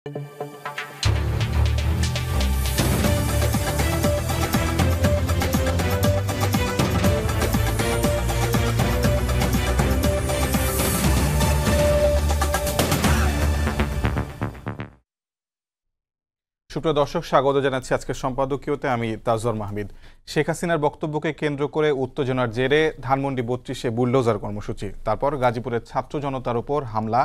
সুপ্রিয় দর্শক, স্বাগত জানাচ্ছি আজকের সম্পাদকীয়তে। আমি তাজওয়ার মাহমিদ। শেখ হাসিনার বক্তব্যকে কেন্দ্র করে উত্তেজনার জেরে ধানমন্ডি ৩২-এ বুলডোজার কর্মসূচি, তারপর গাজীপুরের ছাত্র জনতার উপর হামলা,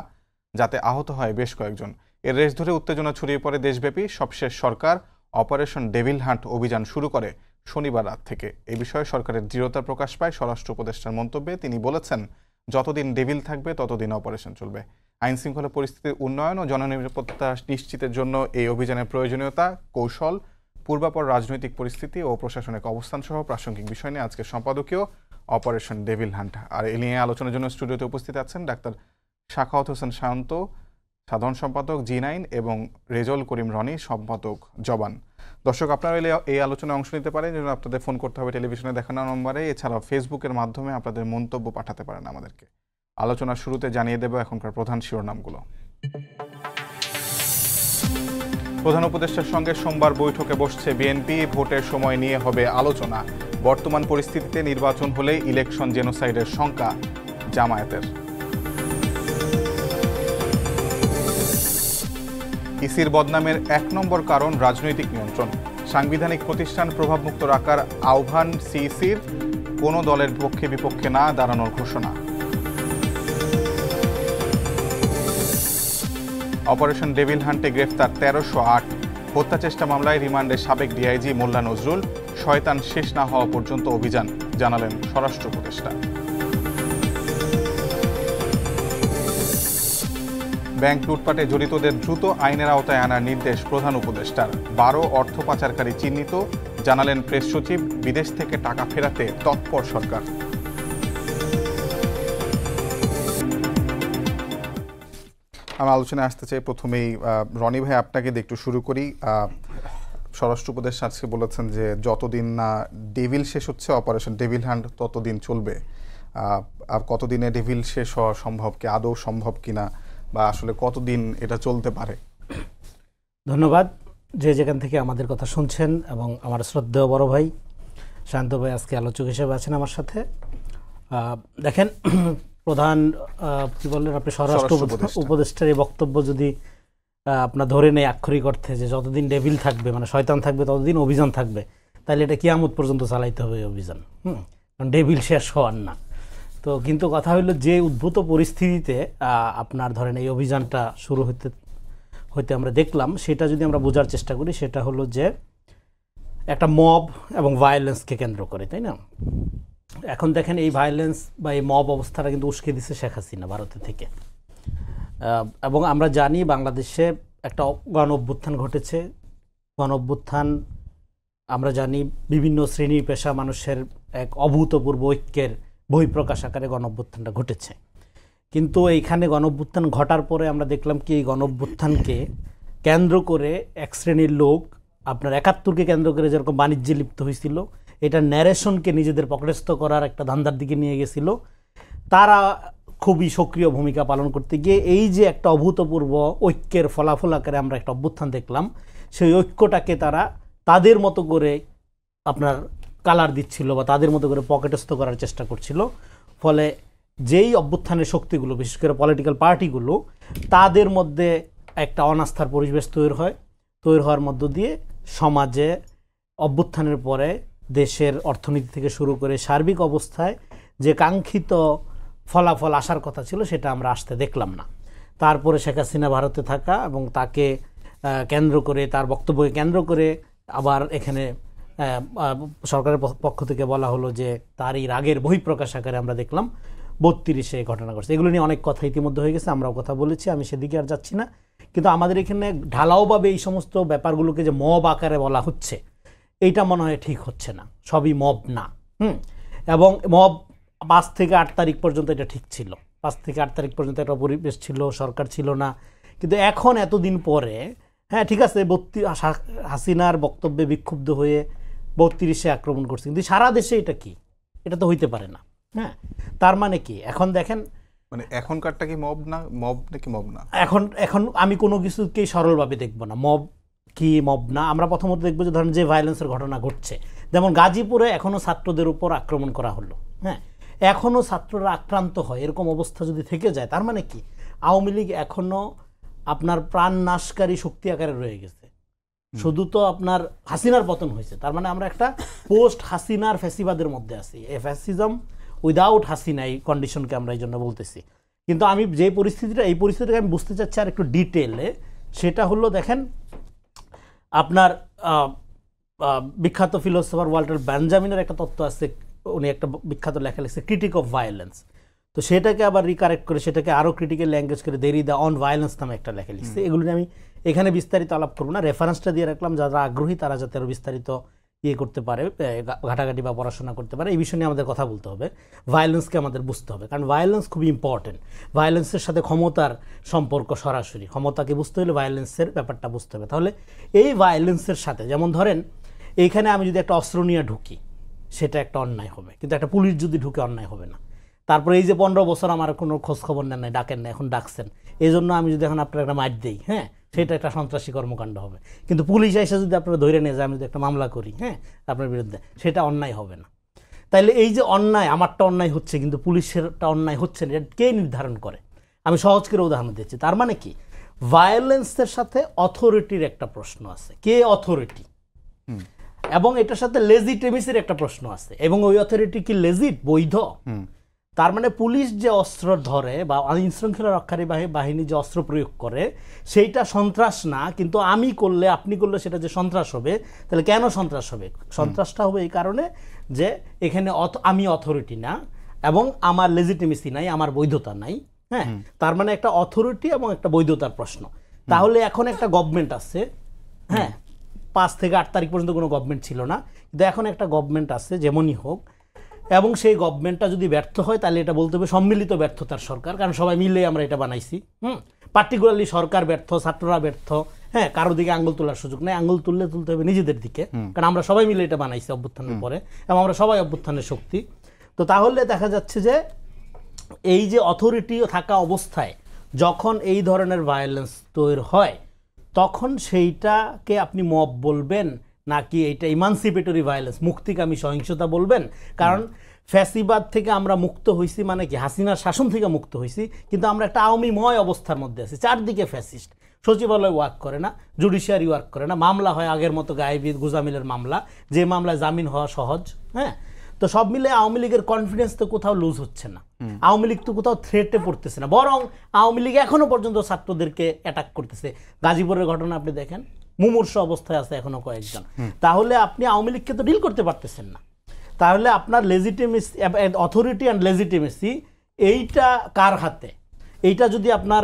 যাতে আহত হয় বেশ কয়েকজন। এর রেশ ধরে উত্তেজনা ছড়িয়ে পড়ে দেশব্যাপী। সবশেষ সরকার অপারেশন ডেভিল হান্ট অভিযান শুরু করে শনিবার রাত থেকে। এই বিষয়ে সরকারের দৃঢ়তা প্রকাশ পায় স্বরাষ্ট্র উপদেষ্টার মন্তব্যে। তিনি বলেছেন, যতদিন ডেভিল থাকবে ততদিন অপারেশন চলবে। আইন শৃঙ্খলা পরিস্থিতির উন্নয়ন ও জননিরাপত্তা নিশ্চিতের জন্য এই অভিযানের প্রয়োজনীয়তা, কৌশল, পূর্বাপর রাজনৈতিক পরিস্থিতি ও প্রশাসনিক অবস্থান সহ প্রাসঙ্গিক বিষয় নিয়ে আজকের সম্পাদকীয় অপারেশন ডেভিল হান্ট। আর এ নিয়ে আলোচনার জন্য স্টুডিওতে উপস্থিত আছেন ডাক্তার সাখাওয়াত হোসেন শান্ত, সাধারণ সম্পাদক জি9, এবং রেজল করিম রনি, সম্পাদক জবান। দর্শক, আপনারা এই আলোচনায় অংশ নিতে পারেন, যেন আপনাদের ফোন করতে হবে টেলিভিশনে দেখানো নম্বরে। এছাড়াও ফেসবুকের মাধ্যমে আপনাদের মন্তব্য পাঠাতে পারেন আমাদেরকে। আলোচনার শুরুতে জানিয়ে দেব এখনকার প্রধান শিরোনামগুলো। প্রধান উপদেষ্টার সঙ্গে সোমবার বৈঠকে বসছে বিএনপি। ভোটের সময় নিয়ে হবে আলোচনা। বর্তমান পরিস্থিতিতে নির্বাচন হলে ইলেকশন জেনোসাইডের শঙ্কা জামায়াতের। ইসির বদনামের ১ নম্বর কারণ রাজনৈতিক নিয়ন্ত্রণ। সাংবিধানিক প্রতিষ্ঠান প্রভাবমুক্ত রাখার আহ্বান সিইসির। কোনো দলের পক্ষে বিপক্ষে না দাঁড়ানোর ঘোষণা। অপারেশন ডেভিল হান্টে গ্রেফতার ১৩০৮। হত্যা চেষ্টা মামলায় রিমান্ডে সাবেক ডিআইজি মোল্লা নজরুল। শয়তান শেষ না হওয়া পর্যন্ত অভিযান, জানালেন স্বরাষ্ট্র উপদেষ্টা। ব্যাংক লুটপাটে জড়িতদের দ্রুত আইনের আওতায় আনার নির্দেশ প্রধান উপদেষ্টার। ১২ অর্থ পাচারকারী চিহ্নিত, জানালেন প্রেস সচিব। বিদেশ থেকে টাকা ফেরাতে তৎপর সরকার। আমি আলোচনায় আসতে চাই। প্রথমেই রনি ভাই, আপনাকে দিয়ে একটু শুরু করি। স্বরাষ্ট্র উপদেষ্টা আজকে বলেছেন যে যতদিন না ডেভিল শেষ হচ্ছে অপারেশন ডেভিল হান্ট ততদিন চলবে। আর কতদিনে ডেভিল শেষ হওয়া সম্ভব, কি আদৌ সম্ভব কিনা, বা আসলে কতদিন এটা চলতে পারে? ধন্যবাদ যে যেখান থেকে আমাদের কথা শুনছেন, এবং আমার শ্রদ্ধেয় বড় ভাই শান্ত ভাই আজকে আলোচক হিসেবে আছেন আমার সাথে। দেখেন, প্রধান কি বললেন আপনি, স্বরাষ্ট্র উপদেষ্টার এই বক্তব্য যদি আপনার ধরে নেই আক্ষরিক অর্থে যে যতদিন ডেভিল থাকবে, মানে শয়তান থাকবে, ততদিন অভিযান থাকবে, তাহলে এটা কিয়ামত পর্যন্ত চালাইতে হবে অভিযান। কারণ ডেভিল শেষ হওয়ার না। তো কিন্তু কথা হইল যে উদ্ভূত পরিস্থিতিতে আপনার ধরেন এই অভিযানটা শুরু হইতে আমরা দেখলাম, সেটা যদি আমরা বোঝার চেষ্টা করি, সেটা হলো যে একটা মব এবং ভায়োলেন্সকে কেন্দ্র করে, তাই না? এখন দেখেন, এই ভায়োলেন্স বা এই মব অবস্থাটা কিন্তু উস্কে দিচ্ছে শেখ হাসিনা ভারতের থেকে। এবং আমরা জানি বাংলাদেশে একটা গণ অভ্যুত্থান ঘটেছে। গণ অভ্যুত্থান আমরা জানি বিভিন্ন শ্রেণী পেশা মানুষের এক অভূতপূর্ব ঐক্যের বহিঃপ্রকাশ আকারে গণ অভ্যুত্থানটা ঘটেছে। কিন্তু এইখানে গণ অভ্যুত্থান ঘটার পরে আমরা দেখলাম কি, এই গণ অভ্যুত্থানকে কেন্দ্র করে এক শ্রেণীর লোক আপনার ৭১কে কেন্দ্র করে যেরকম বাণিজ্যে লিপ্ত হয়েছিল, এটা ন্যারেশনকে নিজেদের পকেটস্থ করার একটা ধান্দার দিকে নিয়ে গেছিল। তারা খুবই সক্রিয় ভূমিকা পালন করতে গিয়ে এই যে একটা অভূতপূর্ব ঐক্যের ফলাফল আকারে আমরা একটা অভ্যুত্থান দেখলাম, সেই ঐক্যটাকে তারা তাদের মতো করে আপনার কালার দিচ্ছিল বা তাদের মতো করে পকেটস্থ করার চেষ্টা করছিল। ফলে যেই অভ্যুত্থানের শক্তিগুলো, বিশেষ করে পলিটিক্যাল পার্টিগুলো, তাদের মধ্যে একটা অনাস্থার পরিবেশ তৈরি হওয়ার মধ্য দিয়ে সমাজে অভ্যুত্থানের পরে দেশের অর্থনীতি থেকে শুরু করে সার্বিক অবস্থায় যে কাঙ্ক্ষিত ফলাফল আসার কথা ছিল, সেটা আমরা আসতে দেখলাম না। তারপরে শেখ হাসিনা ভারতে থাকা এবং তাকে কেন্দ্র করে, তার বক্তব্যকে কেন্দ্র করে আবার এখানে সরকারের পক্ষ থেকে বলা হলো যে তার এই রাগের বহিঃপ্রকাশ আকারে আমরা দেখলাম ৩২-এ ঘটনা ঘটছে। এগুলো নিয়ে অনেক কথা ইতিমধ্যে হয়ে গেছে, আমরাও কথা বলেছি, আমি সেদিকে আর যাচ্ছি না। কিন্তু আমাদের এখানে ঢালাওভাবে এই সমস্ত ব্যাপারগুলোকে যে মব আকারে বলা হচ্ছে, এইটা মনে হয় ঠিক হচ্ছে না। সবই মব না। এবং মব ৫ থেকে ৮ তারিখ পর্যন্ত এটা ঠিক ছিল। ৫ থেকে ৮ তারিখ পর্যন্ত একটা পরিবেশ ছিল, সরকার ছিল না। কিন্তু এখন এতদিন পরে, হ্যাঁ ঠিক আছে, হাসিনার বক্তব্যে বিক্ষুব্ধ হয়ে ৩২-এ আক্রমণ করছে, কিন্তু সারা দেশে এটা কি? এটা তো হইতে পারে না। হ্যাঁ, তার মানে কি? এখন দেখেন, মানে এখনকারটা কি মব না, মব নাকি মব না? এখন আমি কোনো কিছুকেই সরলভাবে দেখব না, মব কি মব না। আমরা প্রথমত দেখবো যে ধরেন যে ভায়োলেন্সের ঘটনা ঘটছে, যেমন গাজীপুরে এখনো ছাত্রদের উপর আক্রমণ করা হলো, হ্যাঁ, এখনো ছাত্ররা আক্রান্ত হয়, এরকম অবস্থা যদি থেকে যায় তার মানে কি আওয়ামী লীগ এখনো আপনার প্রাণ নাশকারী শক্তি আকারে রয়ে গেছে। শুধু তো আপনার হাসিনার পতন হয়েছে, তার মানে আমরা একটা পোস্ট হাসিনার ফ্যাসিবাদের মধ্যে আছি। এই ফ্যাসিজম উইদাউট হাসিনা, এই কন্ডিশনকে আমরা এই জন্য বলতেছি। কিন্তু আমি যে পরিস্থিতিটা, এই পরিস্থিতিটাকে আমি বুঝতে চাচ্ছি আর একটু ডিটেলে, সেটা হলো দেখেন আপনার বিখ্যাত ফিলোসফার ওয়াল্টার বেঞ্জামিনের একটা তত্ত্ব আছে, উনি একটা বিখ্যাত লেখা লিখছে ক্রিটিক অফ ভায়োলেন্স। তো সেটাকে আবার রিকারেক্ট করে সেটাকে আরও ক্রিটিক্যাল ল্যাঙ্গুয়েজ করে দেরিদা অন ভায়োলেন্স নামে একটা লেখা লিখছে। এগুলো নিয়ে আমি এখানে বিস্তারিত আলাপ করবো না, রেফারেন্সটা দিয়ে রাখলাম, যারা আগ্রহী তারা যাতে আরও বিস্তারিত করতে পারে, ঘাটাঘাটি বা পড়াশোনা করতে পারে। এই বিষয় নিয়ে আমাদের কথা বলতে হবে, ভায়োলেন্সকে আমাদের বুঝতে হবে, কারণ ভায়োলেন্স খুবই ইম্পর্টেন্ট। ভায়োলেন্সের সাথে ক্ষমতার সম্পর্ক সরাসরি, ক্ষমতাকে বুঝতে হলে ভায়োলেন্সের ব্যাপারটা বুঝতে হবে। তাহলে এই ভায়োলেন্সের সাথে, যেমন ধরেন এইখানে আমি যদি একটা অস্ত্র নিয়ে ঢুকি সেটা একটা অন্যায় হবে, কিন্তু একটা পুলিশ যদি ঢুকে অন্যায় হবে না। তারপরে এই যে 15 বছর আমার কোনো খোঁজ খবর নেন নাই, ডাকেন না, এখন ডাকছেন, এই জন্য আমি যদি এখন আপনার একটা মার দিই, হ্যাঁ, সেটা একটা সন্ত্রাসী কর্মকাণ্ড হবে। কিন্তু পুলিশ এসে যদি আপনারা ধরে নিয়ে যায়, আমি যদি একটা মামলা করি, হ্যাঁ, আপনার বিরুদ্ধে, সেটা অন্যায় হবে না। তাইলে এই যে অন্যায়, আমারটা অন্যায় হচ্ছে কিন্তু পুলিশেরটা অন্যায় হচ্ছে না, এটা কে নির্ধারণ করে? আমি সহজ করে উদাহরণ দিচ্ছি। তার মানে কি ভায়োলেন্সের সাথে অথরিটির একটা প্রশ্ন আছে, কে অথরিটি, এবং এটার সাথে লেজিটিমেসির একটা প্রশ্ন আছে, এবং ওই অথরিটি কি লেজিট, বৈধ? তার মানে পুলিশ যে অস্ত্র ধরে বা আইন শৃঙ্খলা রক্ষাকারী বাহিনী যে অস্ত্র প্রয়োগ করে সেইটা সন্ত্রাস না, কিন্তু আমি করলে, আপনি করলে সেটা যে সন্ত্রাস হবে। তাহলে কেন সন্ত্রাস হবে? সন্ত্রাসটা হবে এই কারণে যে এখানে আমি অথরিটি না, এবং আমার লেজিটিমেসি নাই, আমার বৈধতা নাই, হ্যাঁ। তার মানে একটা অথরিটি এবং একটা বৈধতার প্রশ্ন। তাহলে এখন একটা গভর্নমেন্ট আছে, হ্যাঁ, 5 থেকে 8 তারিখ পর্যন্ত কোনো গভর্নমেন্ট ছিল না, কিন্তু এখন একটা গভর্নমেন্ট আছে যেমনই হোক, এবং সেই গভর্নমেন্টটা যদি ব্যর্থ হয় তাহলে এটা বলতে হবে সম্মিলিত ব্যর্থতার সরকার, কারণ সবাই মিলে আমরা এটা বানাইছি। পার্টিকুলারলি সরকার ব্যর্থ, ছাত্ররা ব্যর্থ, হ্যাঁ, কারো দিকে আঙুল তোলার সুযোগ নেই, আঙুল তুলতে হবে নিজেদের দিকে, কারণ আমরা সবাই মিলে এটা বানাইছি অভ্যুত্থানের পরে, এবং আমরা সবাই অভ্যুত্থানের শক্তি। তো তাহলে দেখা যাচ্ছে যে এই যে অথরিটি থাকা অবস্থায় যখন এই ধরনের ভায়োলেন্স তৈরি হয়, তখন সেইটাকে আপনি মব বলবেন নাকি এইটা ইমানসিপেটরি ভায়োলেন্স, মুক্তিকামী সহিংসতা বলবেন? কারণ ফ্যাসিবাদ থেকে আমরা মুক্ত হয়েছি, মানে কি হাসিনার শাসন থেকে মুক্ত হয়েছি, কিন্তু আমরা একটা আওয়ামীময় অবস্থার মধ্যে আছি, চারদিকে ফ্যাসিস্ট, সচিবালয় ওয়ার্ক করে না, জুডিশিয়ারি ওয়ার্ক করে না, মামলা হয় আগের মতো গায়েবীর গুজামিলের মামলা, যে মামলায় জামিন হওয়া সহজ, হ্যাঁ। তো সব মিলে আওয়ামী লীগের কনফিডেন্স তো কোথাও লুজ হচ্ছে না, আওয়ামী লীগ তো কোথাও থ্রেটে পড়তেছে না, বরং আওয়ামী লীগ এখনো পর্যন্ত ছাত্রদেরকে অ্যাটাক করতেছে। গাজীপুরের ঘটনা আপনি দেখেন, মুমূর্ষ অবস্থায় আছে এখনো কয়েকজন। তাহলে আপনি আওয়ামী লীগকে তো ডিল করতে পারতেছেন না। তাহলে আপনার লেজিটিমেসি, অথরিটি অ্যান্ড লেজিটিমেসি, এইটা কার হাতে? এইটা যদি আপনার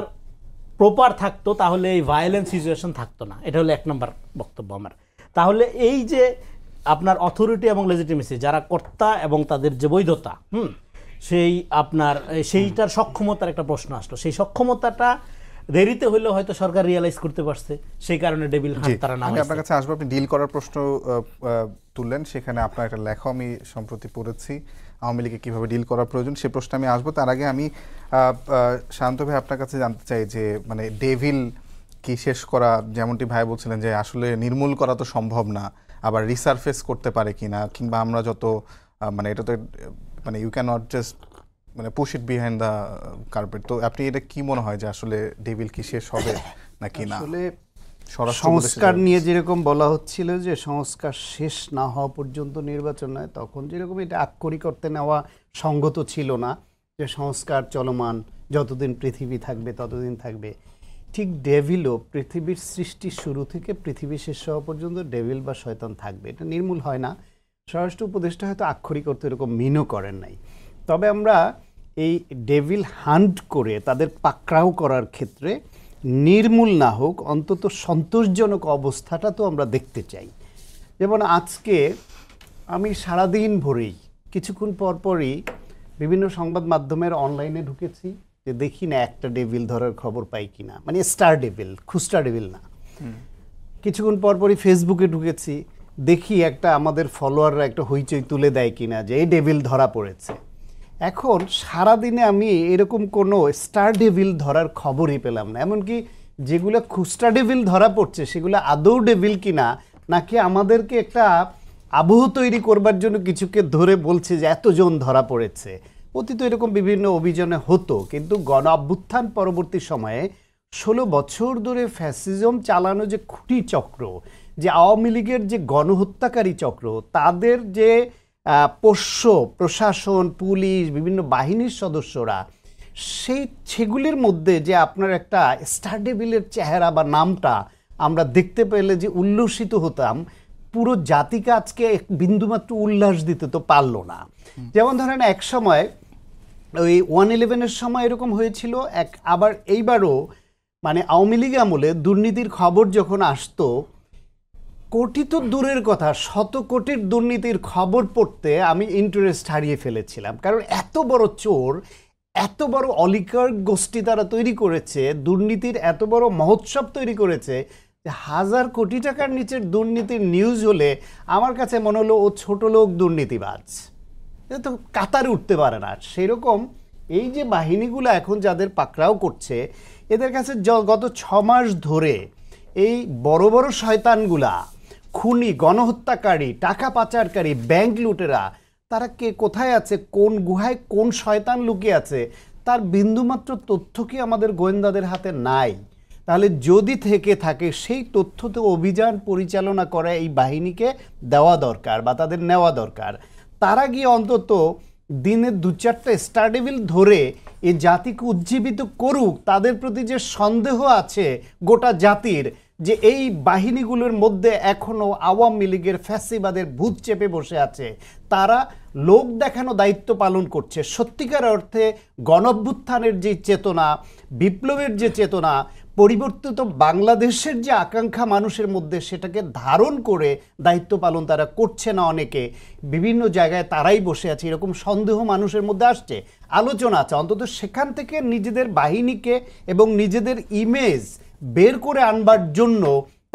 প্রপার থাকতো তাহলে এই ভায়োলেন্স সিচুয়েশন থাকতো না। এটা হলো 1 নম্বর বক্তব্য আমার। তাহলে এই যে আপনার অথরিটি এবং লেজিটিমেসি, যারা কর্তা এবং তাদের যে বৈধতা, সেই আপনার সেইটার সক্ষমতার একটা প্রশ্ন আসলো। সেই সক্ষমতাটা দেরিতে হইলেও হয়তো সরকার রিয়েলাইজ করতে পারছে, সেই কারণে ডেভিল হান্ট তারা নাম। আপনার কাছে আসবো, আপনি ডিল করার প্রশ্ন তুললেন, সেখানে আপনার একটা লেখা আমি সম্প্রতি পড়েছি, আওয়ামী লীগে কীভাবে ডিল করা প্রয়োজন, সে প্রশ্নে আমি আসবো। তার আগে আমি শান্ত ভাই আপনার কাছে জানতে চাই যে মানে ডেভিল কি শেষ করা, যেমনটি ভাই বলছিলেন যে আসলে নির্মূল করা তো সম্ভব না, আবার রিসারফেস করতে পারে কিনা, কিংবা আমরা যত মানে এটা তো মানে ইউ ক্যান নট জাস্ট মানে push it behind the carpet. তো আপনি এটা কি মনে হয় যে আসলে ডেভিল কি শেষ হবে নাকি না? আসলে সংস্কার নিয়ে যেরকম বলা হচ্ছিল যে সংস্কার শেষ না হওয়া পর্যন্ত নির্বাচন নয়, তখন যেরকম এটা আক্ষরি করতে নেওয়া সঙ্গত ছিল না যে সংস্কার চলমান, যতদিন পৃথিবী থাকবে ততদিন থাকবে। ঠিক ডেভিলও পৃথিবীর সৃষ্টির শুরু থেকে পৃথিবী শেষ হওয়া পর্যন্ত ডেভিল বা শয়তান থাকবে, এটা নির্মূল হয় না। স্বরাষ্ট্র উপদেষ্টা হয়তো আক্ষরিক অর্থে এরকম মিনও করেন নাই। তবে আমরা এই ডেভিল হান্ট করে তাদের পাকড়াও করার ক্ষেত্রে নির্মূল না হোক, অন্তত সন্তোষজনক অবস্থাটা তো আমরা দেখতে চাই। যেমন আজকে আমি সারাদিন ভরেই কিছুক্ষণ পরপরই বিভিন্ন সংবাদ মাধ্যমের অনলাইনে ঢুকেছি যে দেখি না একটা ডেভিল ধরার খবর পাই কিনা, মানে স্টার ডেভিল, খুচরা ডেভিল না। কিছুক্ষণ পরপরই ফেসবুকে ঢুকেছি, দেখি একটা আমাদের ফলোয়াররা একটা হইচই তুলে দেয় কিনা যে এই ডেভিল ধরা পড়েছে। এখন সারাদিনে আমি এরকম কোনো স্টার ডেভিল ধরার খবরই পেলাম না। এমনকি যেগুলো খুচরা ডেভিল ধরা পড়ছে সেগুলো আদৌ ডেভিল কিনা, নাকি আমাদেরকে একটা আবহ তৈরি করবার জন্য কিছুকে ধরে বলছে যে এতজন ধরা পড়েছে। অতীত এরকম বিভিন্ন অভিযানে হতো, কিন্তু গণ অভ্যুত্থান পরবর্তী সময়ে 16 বছর ধরে ফ্যাসিজম চালানো যে খুঁটি চক্র, যে আওয়ামী লীগের যে গণহত্যাকারী চক্র, তাদের যে পোষ্য প্রশাসন, পুলিশ, বিভিন্ন বাহিনীর সদস্যরা, সেগুলির মধ্যে যে আপনার একটা স্টার ডেভিলের চেহারা বা নামটা আমরা দেখতে পেলে যে উল্লসিত হতাম, পুরো জাতিকে আজকে এক বিন্দুমাত্র উল্লাস দিতে তো পারলো না। যেমন ধরেন এক সময় ওই 111-এর সময় এরকম হয়েছিল, আবার এইবারও মানে আওয়ামী লীগ আমলে দুর্নীতির খবর যখন আসতো, কোটি তো দূরের কথা, শত কোটির দুর্নীতির খবর পড়তে আমি ইন্টারেস্ট হারিয়ে ফেলেছিলাম। কারণ এত বড় চোর, এত বড় অলিগার্ক গোষ্ঠী তারা তৈরি করেছে, দুর্নীতির এত বড় মহোৎসব তৈরি করেছে যে 1000 কোটি টাকার নিচের দুর্নীতির নিউজ হলে আমার কাছে মনে হলো ও ছোট লোক দুর্নীতিবাজ, এটা তো কাতারে উঠতে পারে না। সেরকম এই যে বাহিনীগুলো এখন যাদের পাকড়াও করছে, এদের কাছে গত 6 মাস ধরে এই বড় বড় শয়তানগুলা, খুনি, গণহত্যাকারী, টাকা পাচারকারী, ব্যাংক লুটেরা, তারা কে কোথায় আছে, কোন গুহায় কোন শয়তান লুকিয়ে আছে, তার বিন্দুমাত্র তথ্য কি আমাদের গোয়েন্দাদের হাতে নাই? তাহলে যদি থেকে থাকে সেই তথ্যতে অভিযান পরিচালনা করা এই বাহিনীকে দেওয়া দরকার বা তাদের নেওয়া দরকার। তারা গিয়ে অন্তত দিনে 2-4টা স্টার ডেভিল ধরে এই জাতিকে উজ্জীবিত করুক। তাদের প্রতি যে সন্দেহ আছে গোটা জাতির, যে এই বাহিনীগুলোর মধ্যে এখনো আওয়ামী লীগের ফ্যাসিবাদের ভূত চেপে বসে আছে, তারা লোক দেখানো দায়িত্ব পালন করছে। সত্যিকার অর্থে গণঅভ্যুত্থানের যে চেতনা, বিপ্লবের যে চেতনা, পরিবর্তিত বাংলাদেশের যে আকাঙ্ক্ষা মানুষের মধ্যে, সেটাকে ধারণ করে দায়িত্ব পালন তারা করছে না। অনেকে বিভিন্ন জায়গায় তারাই বসে আছে, এরকম সন্দেহ মানুষের মধ্যে আসছে, আলোচনা আছে। অন্তত সেখান থেকে নিজেদের বাহিনীকে এবং নিজেদের ইমেজ বের করে আনবার জন্য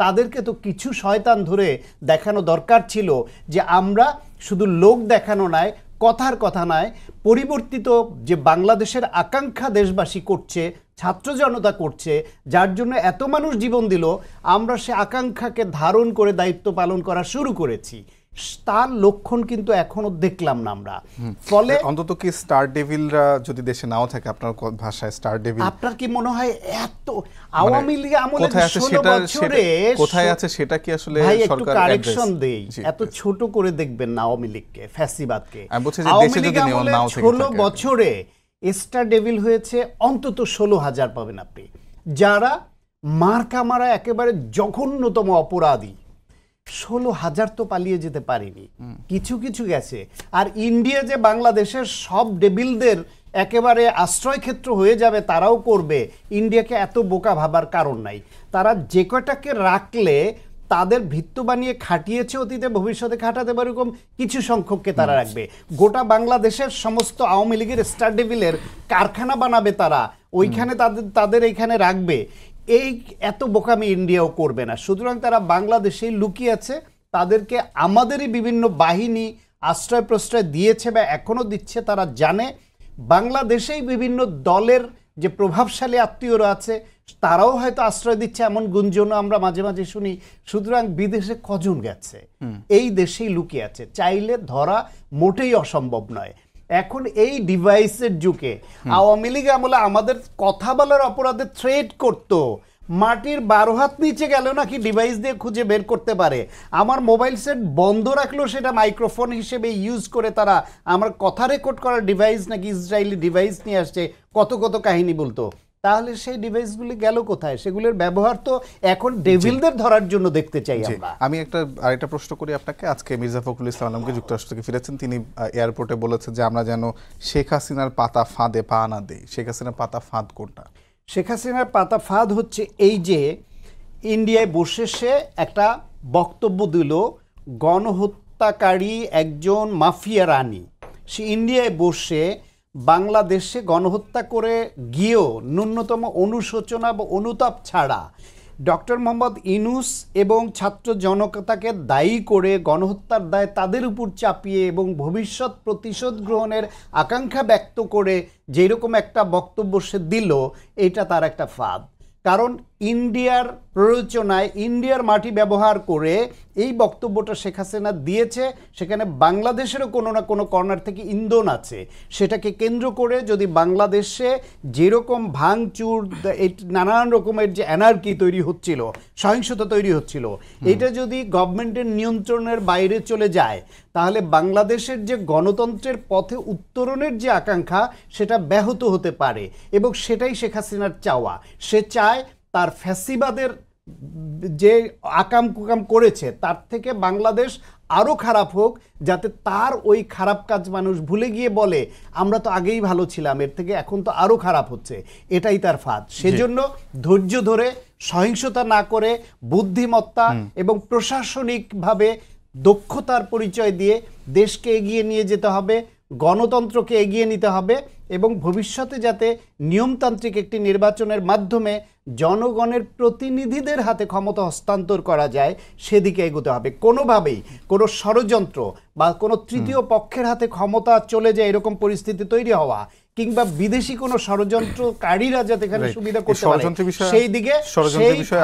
তাদেরকে তো কিছু শয়তান ধরে দেখানো দরকার ছিল যে আমরা শুধু লোক দেখানো নয়, কথার কথা নয়, পরিবর্তিত যে বাংলাদেশের আকাঙ্ক্ষা দেশবাসী করছে, ছাত্র জনতা করছে, যার জন্য এত মানুষ জীবন দিল, আমরা সে আকাঙ্ক্ষাকে ধারণ করে দায়িত্ব পালন করা শুরু করেছি। তার লক্ষণ কিন্তু এখনো দেখলাম না আমরা। ফলে অন্তত কি স্টার ডেভিলরা যদি দেশে নাও থাকে, আপনার ভাষায় স্টার ডেভিল, আপনার কি মনে হয় এত আওয়ামী লীগ আমলে 16 বছরে কোথায় আছে সেটা কি আসলে ভাই একটু সরকার কারেকশন দেই, এত ছোট করে দেখবেন না আওয়ামী লীগকে, ফ্যাসিবাদকে। আমি বলছি যে দেশে যদি নাও থাকে 16 বছরে স্টার ডেভিল হয়েছে অন্তত 16,000 পাবেন আপনি, যারা মার্কা মারা একেবারে জঘন্যতম অপরাধী। 16,000 তো পালিয়ে যেতে পারেনি, কিছু কিছু গেছে। আর ইন্ডিয়া যে বাংলাদেশের সব ডেভিলদের একেবারে আশ্রয় ক্ষেত্র হয়ে যাবে, তারাও করবে, ইন্ডিয়াকে এত বোকা ভাবার কারণ নাই। তারা যে কটাকে রাখলে তাদের ভিত্তি বানিয়ে খাটিয়েছে অতীতে, ভবিষ্যতে খাটাতে পারে, এরকম কিছু সংখ্যককে তারা রাখবে। গোটা বাংলাদেশের সমস্ত আওয়ামী লীগের স্টার ডেভিলের কারখানা বানাবে তারা, ওইখানে তাদের এইখানে রাখবে। এই এত বোকামি ইন্ডিয়াও করবে না। সুতরাং তারা বাংলাদেশেই লুকিয়ে আছে, তাদেরকে আমাদেরই বিভিন্ন বাহিনী আশ্রয় প্রশ্রয় দিয়েছে বা এখনো দিচ্ছে। তারা জানে বাংলাদেশেই বিভিন্ন দলের যে প্রভাবশালী আত্মীয়রা আছে, তারাও হয়তো আশ্রয় দিচ্ছে, এমন গুঞ্জনও আমরা মাঝে মাঝে শুনি। সুতরাং বিদেশে কজন গেছে, এই দেশেই লুকিয়ে আছে, চাইলে ধরা মোটেই অসম্ভব নয়। এখন এই ডিভাইসের যুগে আওয়ামী লীগ আমলে আমাদের কথা বলার অপরাধে থ্রেট করতো, মাটির 12 হাত নিচে গেল নাকি ডিভাইস দিয়ে খুঁজে বের করতে পারে। আমার মোবাইল সেট বন্ধ রাখলো, সেটা মাইক্রোফোন হিসেবে ইউজ করে তারা আমার কথা রেকর্ড করার ডিভাইস নাকি ইসরায়েলি ডিভাইস নিয়ে আসছে, কত কত কাহিনী বলতো। তাহলে সেই ডিভাইসগুলি গেল কোথায়? সেগুলোর ব্যবহার তো এখন ডেভিলদের ধরার জন্য দেখতে চাই আমরা। আমি আরেকটা প্রশ্ন করি আপনাকে। আজকে মির্জা ফখরুল ইসলাম আলমগীর যুক্তরাষ্ট্র থেকে ফিরেছেন, তিনি এয়ারপোর্টে বলেছেন যে আমরা যেন শেখ হাসিনার পাতা ফাঁদে পা না দেই। শেখ হাসিনার পাতা ফাঁদ কোনটা? শেখ হাসিনার পাতা ফাঁদ হচ্ছে এই যে ইন্ডিয়ায় বসে সে একটা বক্তব্য দিল, গণহত্যাকারী একজন মাফিয়া রানী, সে ইন্ডিয়ায় বসে বাংলাদেশে গণহত্যা করে গিয়েও ন্যূনতম অনুশোচনা বা অনুতাপ ছাড়া ডক্টর মোহাম্মদ ইউনূস এবং ছাত্র জনতাকে দায়ী করে গণহত্যার দায় তাদের উপর চাপিয়ে এবং ভবিষ্যৎ প্রতিশোধ গ্রহণের আকাঙ্ক্ষা ব্যক্ত করে যেরকম একটা বক্তব্য সে দিল, এটা তার একটা ফাঁদ। কারণ ইন্ডিয়ার প্ররোচনায় ইন্ডিয়ার মাটি ব্যবহার করে এই বক্তব্যটা শেখ হাসিনা দিয়েছে। সেখানে বাংলাদেশেরও কোনো না কোনো কর্নার থেকে ইন্ধন আছে। সেটাকে কেন্দ্র করে যদি বাংলাদেশে যেরকম ভাঙচুর, নানান রকমের যে অ্যানার্কি তৈরি হচ্ছিল, সহিংসতা তৈরি হচ্ছিল, এটা যদি গভর্নমেন্টের নিয়ন্ত্রণের বাইরে চলে যায়, তাহলে বাংলাদেশের যে গণতন্ত্রের পথে উত্তরণের যে আকাঙ্ক্ষা, সেটা ব্যাহত হতে পারে। এবং সেটাই শেখ হাসিনার চাওয়া। সে চায় তার ফ্যাসিবাদের যে আকাম কুকাম করেছে তার থেকে বাংলাদেশ আরও খারাপ হোক, যাতে তার ওই খারাপ কাজ মানুষ ভুলে গিয়ে বলে আমরা তো আগেই ভালো ছিলাম, এর থেকে এখন তো আরও খারাপ হচ্ছে। এটাই তার ফাঁদ। সেজন্য ধৈর্য ধরে, সহিংসতা না করে, বুদ্ধিমত্তা এবং প্রশাসনিকভাবে দক্ষতার পরিচয় দিয়ে দেশকে এগিয়ে নিয়ে যেতে হবে, গণতন্ত্রকে এগিয়ে নিতে হবে এবং ভবিষ্যতে যাতে নিয়মতান্ত্রিক একটি নির্বাচনের মাধ্যমে জনগণের প্রতিনিধিদের হাতে ক্ষমতা হস্তান্তর করা যায়, সেদিকে এগোতে হবে। কোনোভাবেই কোনো ষড়যন্ত্র বা কোনো তৃতীয় পক্ষের হাতে ক্ষমতা চলে যায় এরকম পরিস্থিতি তৈরি হওয়া, কিংবা বিদেশি কোনো ষড়যন্ত্রকারীরা যাতে এখানে সুবিধা করতে পারে, সেই দিকে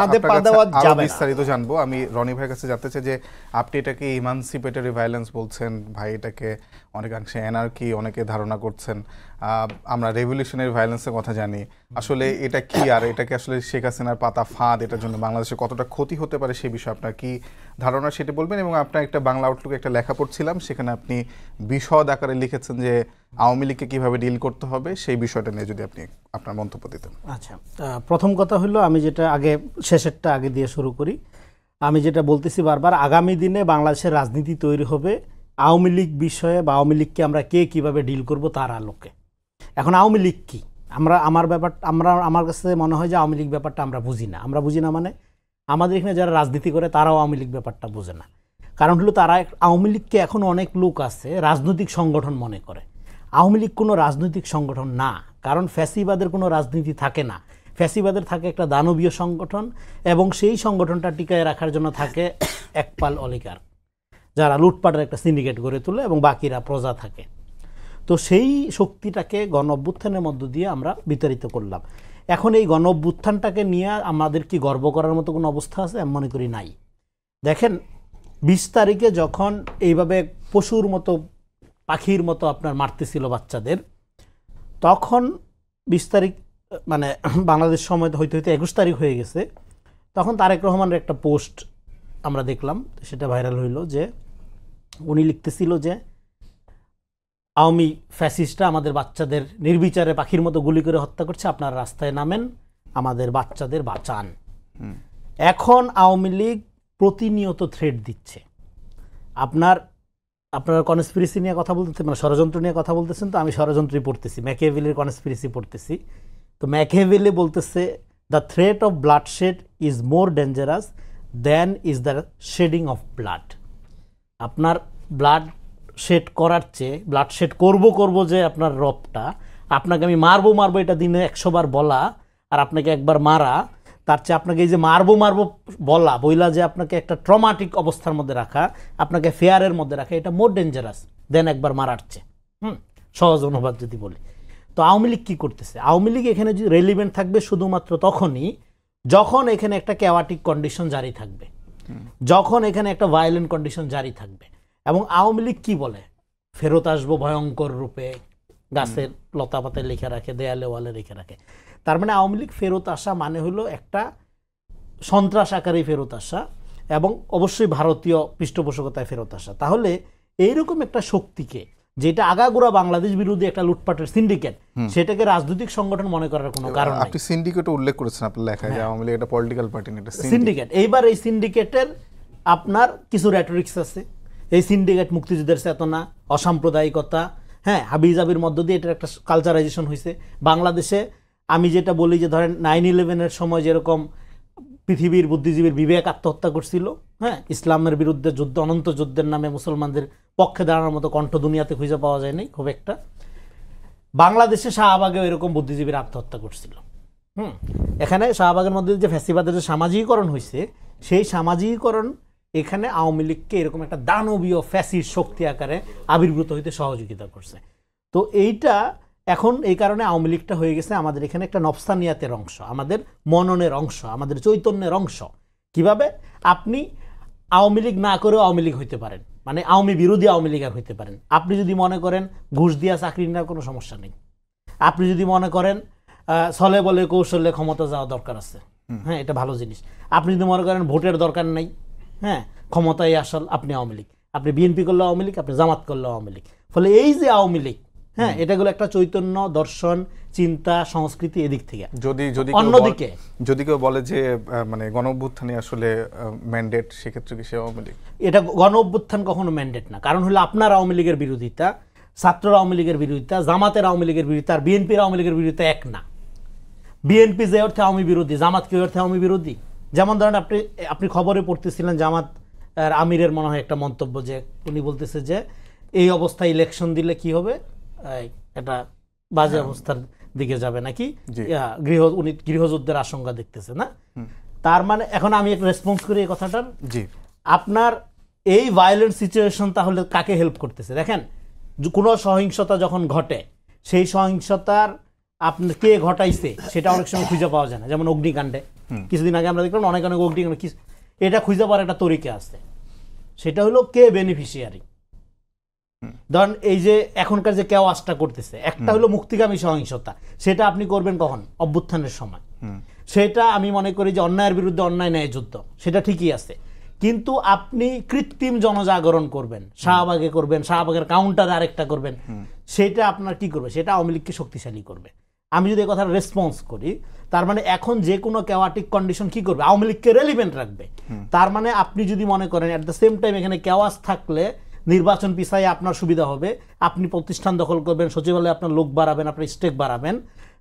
হাতে পা দেওয়া যাবে না। বিস্তারিত জানবো। আমি রনি ভাইয়ের কাছে জানতে চাই যে আপনি এটাকে ইমানসিপেটরি ভায়োলেন্স বলছেন, ভাই এটাকে অনেকাংশে অ্যানার্কি অনেকে ধারণা করছেন, আমরা রেভলিউশনারি ভায়োলেন্সের কথা জানি। আসলে এটা কি, আর এটাকে আসলে শেখ হাসিনার পাতা ফাঁদ, এটার জন্য বাংলাদেশে কতটা ক্ষতি হতে পারে সেই বিষয়ে আপনার কি ধারণা সেটা বলবেন। এবং আপনার একটা বাংলা আউটলুকে একটা লেখা পড়ছিলাম, সেখানে আপনি বিশদ আকারে লিখেছেন যে আওয়ামী লীগকে কীভাবে ডিল করতে হবে, সেই বিষয়টা নিয়ে যদি আপনি আপনার মন্তব্য দিতেন। আচ্ছা, প্রথম কথা হলো, আমি যেটা আগে শেষেরটা আগে দিয়ে শুরু করি। আমি যেটা বলতেছি বারবার, আগামী দিনে বাংলাদেশের রাজনীতি তৈরি হবে আওয়ামী লীগ বিষয়ে বা আওয়ামী লীগকে আমরা কে কীভাবে ডিল করব তার আলোকে। এখন আওয়ামী লীগ কী, আমার কাছে মনে হয় যে আওয়ামী লীগ ব্যাপারটা আমরা বুঝি না। মানে আমাদের এখানে যারা রাজনীতি করে তারাও আওয়ামী লীগ ব্যাপারটা বোঝে না। কারণ হলো তারা আওয়ামী লীগকে এখন অনেক লোক আছে রাজনৈতিক সংগঠন মনে করে। আওয়ামী লীগ কোনো রাজনৈতিক সংগঠন না, কারণ ফ্যাসিবাদের কোনো রাজনীতি থাকে না। ফ্যাসিবাদের থাকে একটা দানবীয় সংগঠন, এবং সেই সংগঠনটা টিকায় রাখার জন্য থাকে একপাল অলিগার, যারা লুটপাটের একটা সিন্ডিকেট গড়ে তোলে এবং বাকিরা প্রজা থাকে। তো সেই শক্তিটাকে গণ অভ্যুত্থানের মধ্য দিয়ে আমরা বিতাড়িত করলাম। এখন এই গণ অভ্যুত্থানটাকে নিয়ে আমাদের কি গর্ব করার মতো কোনো অবস্থা আছে? আমি মনে করি নাই। দেখেন, 20 তারিখে যখন এইভাবে পশুর মতো, পাখির মতো আপনার মারতেছিল বাচ্চাদের, তখন 20 তারিখ মানে বাংলাদেশ সময় হইতে 21 তারিখ হয়ে গেছে। তখন তারেক রহমানের একটা পোস্ট আমরা দেখলাম, সেটা ভাইরাল হইল, যে উনি লিখতেছিল যে আওয়ামী ফ্যাসিস্টরা আমাদের বাচ্চাদের নির্বিচারে পাখির মতো গুলি করে হত্যা করছে, আপনারা রাস্তায় নামেন, আমাদের বাচ্চাদের বাঁচান। এখন আওয়ামী লীগ প্রতিনিয়ত থ্রেট দিচ্ছে। আপনারা কনস্পিরেসি নিয়ে কথা বলতেছেন, মানে ষড়যন্ত্র নিয়ে কথা বলতেছেন, তো আমি ষড়যন্ত্রই পড়তেছি, ম্যাকিয়াভেলির কনস্পিরেসি পড়তেছি। তো ম্যাকিয়াভেলি বলতেছে, the threat of bloodshed is more dangerous than is the shedding of blood. আপনার ব্লাড শেড করার চেয়ে, ব্লাড শেড করবো যে আপনার রবটা, আপনাকে আমি মারবো এটা দিনে 100 বার বলা, আর আপনাকে একবার মারা, তার চেয়ে আপনাকে এই যে মারবো বইলা যে আপনাকে একটা ট্রমাটিক অবস্থার মধ্যে রাখা, আপনাকে ফেয়ারের মধ্যে রাখা, এটা মোর ডেঞ্জারাস দেন একবার মারার চেয়ে। সহজ অনুবাদ যদি বলি। তো আওয়ামী লীগ কী করতেছে? আওয়ামী লীগ এখানে যদি রেলিভেন্ট থাকবে শুধুমাত্র তখনই যখন এখানে একটা ক্যাওয়াটিক কন্ডিশন জারি থাকবে, যখন এখানে একটা ভায়োলেন্ট কন্ডিশন জারি থাকবে। এবং আওয়ামী লীগ কী বলে? ফেরত আসবো ভয়ঙ্কর রূপে, গাছের লতা পাতায় লিখে রাখে, দেয়ালে ওয়ালে লিখে রাখে। তার মানে আওয়ামী লীগ ফেরত আসা মানে হলো একটা সন্ত্রাস আকারে ফেরত আসা, এবং অবশ্যই ভারতীয় পৃষ্ঠপোষকতায় ফেরত আসা। তাহলে এইরকম একটা শক্তিকে, যেটা আগাগোড়া বাংলাদেশ বিরোধী একটা লুটপাটের সিন্ডিকেট, সেটাকে রাজনৈতিক সংগঠন মনে করার কোনো কারণ নেই। আপনি সিন্ডিকেট উল্লেখ করেছেন আপনার লেখায়, যে আওয়ামী লীগ একটা পলিটিক্যাল পার্টি না, এটা সিন্ডিকেট। এইবার এই সিন্ডিকেটের আপনার কিছু রেটরিক্স আছে। এই সিন্ডিকেট মুক্তিযুদ্ধের চেতনা, অসাম্প্রদায়িকতা, হাবিজাবির মধ্য দিয়ে এটার একটা কালচারাইজেশন হয়েছে বাংলাদেশে। আমি যেটা বলি যে ধরেন 9/11-এর সময় যেরকম পৃথিবীর বুদ্ধিজীবীর বিবেক আত্মহত্যা করছিল, ইসলামের বিরুদ্ধে যুদ্ধ, অনন্ত যুদ্ধের নামে মুসলমানদের পক্ষে দাঁড়ানোর মতো কণ্ঠ দুনিয়াতে খুঁজে পাওয়া যায়নি খুব একটা। বাংলাদেশে শাহবাগেও এরকম বুদ্ধিজীবীর আত্মহত্যা করছিল। এখানে শাহবাগের মধ্যে যে ফ্যাসিবাদের যে সামাজিকীকরণ হয়েছে, সেই সামাজিকীকরণ এখানে আওয়ামী লীগকে এরকম একটা দানবীয় ফ্যাসির শক্তি আকারে আবির্ভূত হইতে সহযোগিতা করছে। তো এইটা এখন এই কারণে আওয়ামী লীগটা হয়ে গেছে আমাদের এখানে একটা নফসানিয়াতের অংশ, আমাদের মননের অংশ, আমাদের চৈতন্যের অংশ। কিভাবে আপনি আওয়ামী লীগ না করেও আওয়ামী লীগ হইতে পারেন, মানে আওয়ামী বিরোধী আওয়ামী লীগ আর হইতে পারেন। আপনি যদি মনে করেন ঘুষ দিয়া চাকরি নেওয়ার কোনো সমস্যা নেই, আপনি যদি মনে করেন ছলে বলে কৌশলে ক্ষমতা যাওয়া দরকার আছে, হ্যাঁ এটা ভালো জিনিস। আপনি যদি মনে করেন ভোটের দরকার নেই, হ্যাঁ ক্ষমতায় আসল, আপনি আওয়ামী লীগ। আপনি বিএনপি করলেও আওয়ামী লীগ, আপনি জামাত করলেও আওয়ামী লীগ। ফলে এই যে আওয়ামী লীগ, হ্যাঁ এটাগুলো একটা চৈতন্য, দর্শন, চিন্তা, সংস্কৃতি এদিক থেকে। অন্যদিকে যদি কেউ বলে যে মানে গণঅভ্যুত্থানে আসলে ম্যান্ডেট, সেক্ষেত্রে কি সে আওয়ামী লীগ? এটা গণঅভ্যুত্থান কখনো ম্যান্ডেট না। কারণ হলো আপনার আওয়ামী লীগের বিরোধিতা, ছাত্ররা আওয়ামী লীগের বিরোধিতা, জামাতের আওয়ামী লীগের বিরোধিতা আর বিএনপির আওয়ামী লীগের বিরোধিতা এক না। বিএনপি যে অর্থে আওয়ামী বিরোধী, জামাত কি অর্থে আওয়ামী বিরোধী? যেমন ধরেন আপনি খবরে পড়তেছিলেন জামাত আমিরের মনে হয় একটা মন্তব্য, যে উনি বলতেছে যে এই অবস্থায় ইলেকশন দিলে কি হবে, এটা বাজে অবস্থার দিকে যাবে নাকি, উনি গৃহযুদ্ধের আশঙ্কা দেখতেছে না। তার মানে এখন আমি একটা রেসপন্স করি এই কথাটার, আপনার এই ভায়োলেন্ট সিচুয়েশন তাহলে কাকে হেল্প করতেছে? দেখেন, কোনো সহিংসতা যখন ঘটে, সেই সহিংসতার আপনি কে ঘটাইছে সেটা অনেক সময় খুঁজে পাওয়া যায় না। যেমন অগ্নিকাণ্ডে কিছুদিন আগে আমরা দেখলাম অনেক অগ্নিকাণ্ড, এটা খুঁজে পাওয়ার একটা তরিকা আছে, সেটা হলো কে বেনিফিশিয়ারি। ধরেন এই যে এখনকার যে কেওয়াসটা করতেছে, একটা হলো মুক্তিগামী সহিংসতা, সেটা আপনি করবেন কখন? অভ্যুত্থানের সময়। সেটা আমি মনে করি যে অন্যায়ের বিরুদ্ধে অন্যায় ন্যায় যুদ্ধ, সেটা ঠিকই আছে। কিন্তু আপনি কৃত্রিম জনজাগরণ করবেন, শাহবাগে করবেন, শাহবাগের কাউন্টারে আরেকটা করবেন, সেটা আপনার কি করবে? সেটা আওয়ামী লীগকে শক্তিশালী করবে। আমি যদি এই কথার রেসপন্স করি, তার মানে এখন যে কোনো কেওয়াটিক কন্ডিশন কি করবে? আওয়ামী লীগকে রেলিভেন্ট রাখবে। তার মানে আপনি যদি মনে করেন অ্যাট দ্য সেম টাইম এখানে কেওয়াস থাকলে নির্বাচন পিছাইয়ে আপনার সুবিধা হবে, আপনি প্রতিষ্ঠান দখল করবেন, সচিবালয়ে আপনার লোক বাড়াবেন, আপনার স্টেক বাড়াবেন,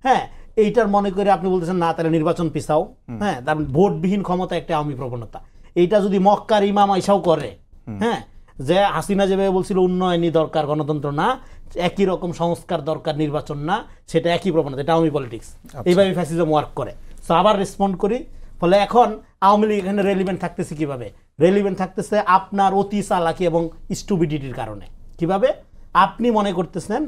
হ্যাঁ এইটার মনে করে আপনি বলতেছেন না তাহলে নির্বাচন পিছাও, হ্যাঁ তার ভোটবিহীন ক্ষমতা একটা আওয়ামী প্রবণতা। এইটা যদি মক্কার ইমাম আইসাও করে, হ্যাঁ যে হাসিনা যেভাবে বলছিল উন্নয়নই দরকার, গণতন্ত্র না, একই রকম সংস্কার দরকার, নির্বাচন না, সেটা একই প্রবণতা, এটা আওয়ামী পলিটিক্স। এইভাবে ফ্যাসিজম ওয়ার্ক করে। তো আবার রেসপন্ড করি, ফলে এখন আওয়ামী লীগ এখানে রেলিভেন্ট থাকতেছে কিভাবে? রেলিভেন্ট থাকতেছে আপনার অতি চালাকি এবং স্টুপিডিটির কারণে। কিভাবে? আপনি মনে করতেছেন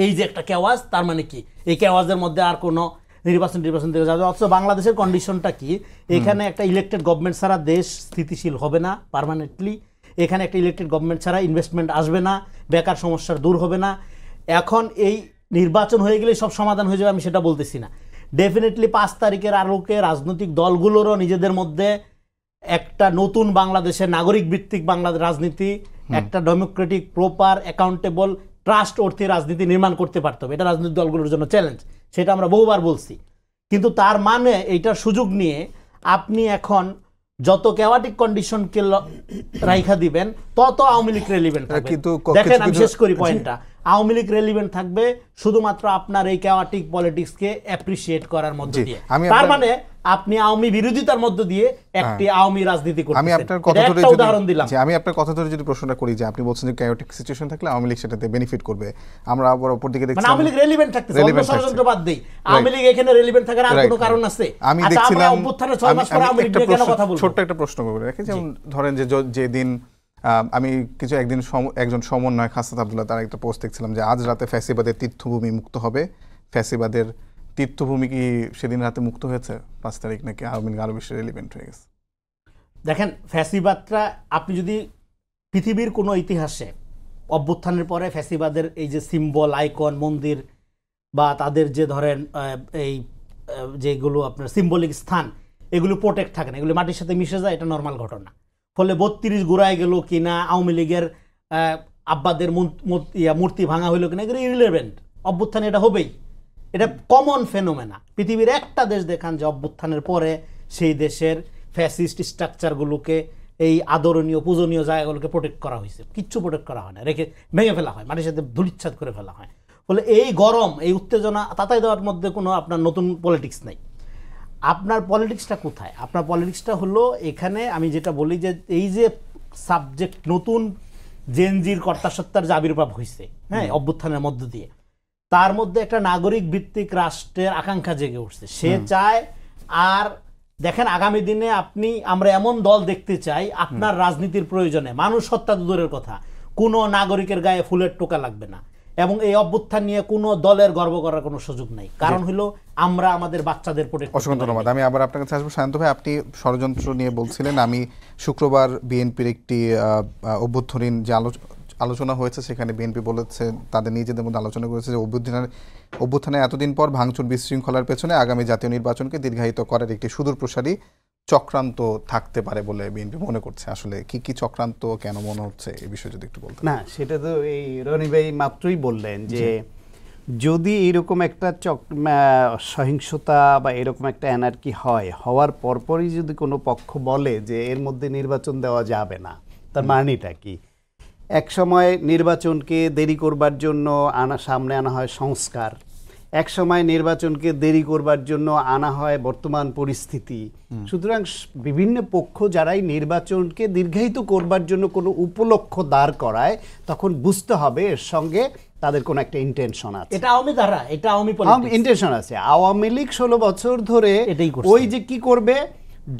এই যে একটা কেওয়াজ, তার মানে কি এই কেওয়াজের মধ্যে আর কোনো নির্বাচন থেকে যাবে। অথচ বাংলাদেশের কন্ডিশনটা কি? এখানে একটা ইলেকটেড গভর্নমেন্ট ছাড়া দেশ স্থিতিশীল হবে না পার্মানেন্টলি। এখানে একটা ইলেকটেড গভর্নমেন্ট ছাড়া ইনভেস্টমেন্ট আসবে না, বেকার সমস্যার দূর হবে না। এখন এই নির্বাচন হয়ে গেলে সব সমাধান হয়ে যাবে আমি সেটা বলতেছি না। ডেফিনেটলি 5 তারিখের আলোকে রাজনৈতিক দলগুলোরও নিজেদের মধ্যে একটা নতুন বাংলাদেশের নাগরিক ভিত্তিক বাংলাদেশ রাজনীতি, একটা ডেমোক্রেটিক, প্রপার, অ্যাকাউন্টেবল, ট্রাস্ট অর্থে রাজনীতি নির্মাণ করতে পারতে হবে। এটা রাজনৈতিক দলগুলোর জন্য চ্যালেঞ্জ, সেটা আমরা বহুবার বলছি। কিন্তু তার মানে এইটার সুযোগ নিয়ে আপনি এখন যত কেওয়াটিক কন্ডিশনকে রাইখা দিবেন তত আওয়ামী লীগ রেলিভেন্ট থাকবে। দেখেন আমি শেষ করি পয়েন্টটা, আওয়ামী লীগ রেলিভেন্ট থাকবে শুধুমাত্র আপনার এই কেওয়াটিক পলিটিক্সকে অ্যাপ্রিশিয়েট করার মধ্য দিয়ে। তার মানে আপনি আওয়ামী বিরোধিতার মধ্য দিয়ে একটি আওয়ামী রাজনীতি করতেছেন। আমি আপনার কথা ধরে উদাহরণ দিলাম, আমি আপনার কথা ধরে যদি প্রশ্নটা করি যে আপনি বলছেন যে কেওয়াটিক সিচুয়েশন থাকলে আওয়ামী লীগ সেটাতে বেনিফিট করবে, আমরা আবার উপর দিকে দেখছি আওয়ামী লীগ রেলিভেন্ট থাকতেছে, অন্য ষড়যন্ত্র বাদ দেই, আওয়ামী লীগ এখানে রেলিভেন্ট থাকার আর কোনো কারণ আছে? আমি দেখছিলাম অভ্যুত্থানের 6 মাস পরে আওয়ামী লীগ নিয়ে কেন কথা বলবো? ছোট্ট একটা প্রশ্ন করে রাখি, যেমন ধরেন যে দিন আমি একজন সমন্বয়ক হাসনাত আব্দুল্লাহ তার একটা পোস্ট দেখছিলাম যে আজ রাতে ফ্যাসিবাদের তীর্থভূমি মুক্ত হবে। ফ্যাসিবাদের তীর্থভূমি কি সেদিন রাতে মুক্ত হয়েছে 5 তারিখ, নাকি আওয়ামী লীগ আরো বেশি রেলিভেন্ট হয়ে গেছে? দেখেন, ফ্যাসিবাদটা আপনি যদি পৃথিবীর কোনো ইতিহাসে অভ্যুত্থানের পরে ফ্যাসিবাদের এই যে সিম্বল, আইকন, মন্দির বা তাদের যে ধরেন এই যেগুলো আপনার সিম্বলিক স্থান, এগুলো প্রোটেক্ট থাকে না, এগুলো মাটির সাথে মিশে যায়, এটা নর্মাল ঘটনা। ফলে 32 গুড়ায় গেল কিনা, আওয়ামী লীগের আব্বাদের মূর্তি ভাঙা হইল কিনা, এগুলো ইরিলেভেন্ট। অভ্যুত্থানে এটা হবেই, এটা কমন ফেনোমেনা। পৃথিবীর একটা দেশ দেখান যে অভ্যুত্থানের পরে সেই দেশের ফ্যাসিস্ট স্ট্রাকচারগুলোকে, এই আদরণীয় পূজনীয় জায়গাগুলোকে প্রোটেক্ট করা হয়েছে? কিচ্ছু প্রোটেক্ট করা হয় না, রেখে ভেঙে ফেলা হয়, মাটির সাথে ধূলিচ্ছাদ করে ফেলা হয়। ফলে এই গরম, এই উত্তেজনা তাতাই দেওয়ার মধ্যে কোনো আপনার নতুন পলিটিক্স নেই। আপনার পলিটিক্সটা কোথায়? আপনার পলিটিক্সটা হলো এখানে আমি যেটা বলি যে এই যে সাবজেক্ট নতুন জেনজির কর্তাসত্তার যে আবির্ভাব হয়েছে, হ্যাঁ অভ্যুত্থানের মধ্য দিয়ে, তার মধ্যে একটা নাগরিক ভিত্তিক রাষ্ট্রের আকাঙ্ক্ষা জেগে উঠছে। সে চায়, আর দেখেন আগামী দিনে আমরা এমন দল দেখতে চাই আপনার রাজনীতির প্রয়োজনে মানুষ হত্যা তো দূরের কথা, কোনো নাগরিকের গায়ে ফুলের টোকা লাগবে না, এবং এই অভ্যুত্থান নিয়ে কোনো দলের গর্ব করার কোনো সুযোগ নাই। কারণ হলো আমরা আমাদের বাচ্চাদের প্রোটেক্ট। অসংখ্য ধন্যবাদ। আমি আবার আপনার কাছে আসবো। শান্ত ভাই, আপনি ষড়যন্ত্র নিয়ে বলছিলেন। আমি শুক্রবার বিএনপির একটি অভ্যুত্থানীন যে আলোচনা হয়েছে, সেখানে বিএনপি বলেছে, তাদের নিজেদের মধ্যে আলোচনা করেছে যে অভ্যুত্থানে এতদিন পর ভাঙচুর বিশৃঙ্খলার পেছনে আগামী জাতীয় নির্বাচনকে দীর্ঘায়িত করার একটি সুদূরপ্রসারী চক্রান্ত থাকতে পারে বলে বিএনপি মনে করছে। আসলে কি কি চক্রান্ত, কেন মনে হচ্ছে, এই বিষয়ে যদি একটু বলতেন। না, সেটা তো এই রনি ভাই মাত্রই বললেন যে যদি এরকম একটা সহিংসতা বা এরকম একটা অ্যানার্কি হওয়ার পরপরই যদি কোনো পক্ষ বলে যে এর মধ্যে নির্বাচন দেওয়া যাবে না, তার মানেটা কি? এক সময় নির্বাচনকে দেরি করবার জন্য সামনে আনা হয় সংস্কার, এক সময় নির্বাচনকে দেরি করবার জন্য আনা হয় বর্তমান পরিস্থিতি। সুতরাং বিভিন্ন পক্ষ যারাই নির্বাচনকে দীর্ঘায়িত করবার জন্য কোনো উপলক্ষ দাঁড় করায়, তখন বুঝতে হবে এর সঙ্গে তাদের কোনো একটা ইন্টেনশন আছে। এটা আওয়ামী ধারা, এটা আওয়ামী ইন্টেনশন আছে। আওয়ামী লীগ 16 বছর ধরে ওই যে কি করবে,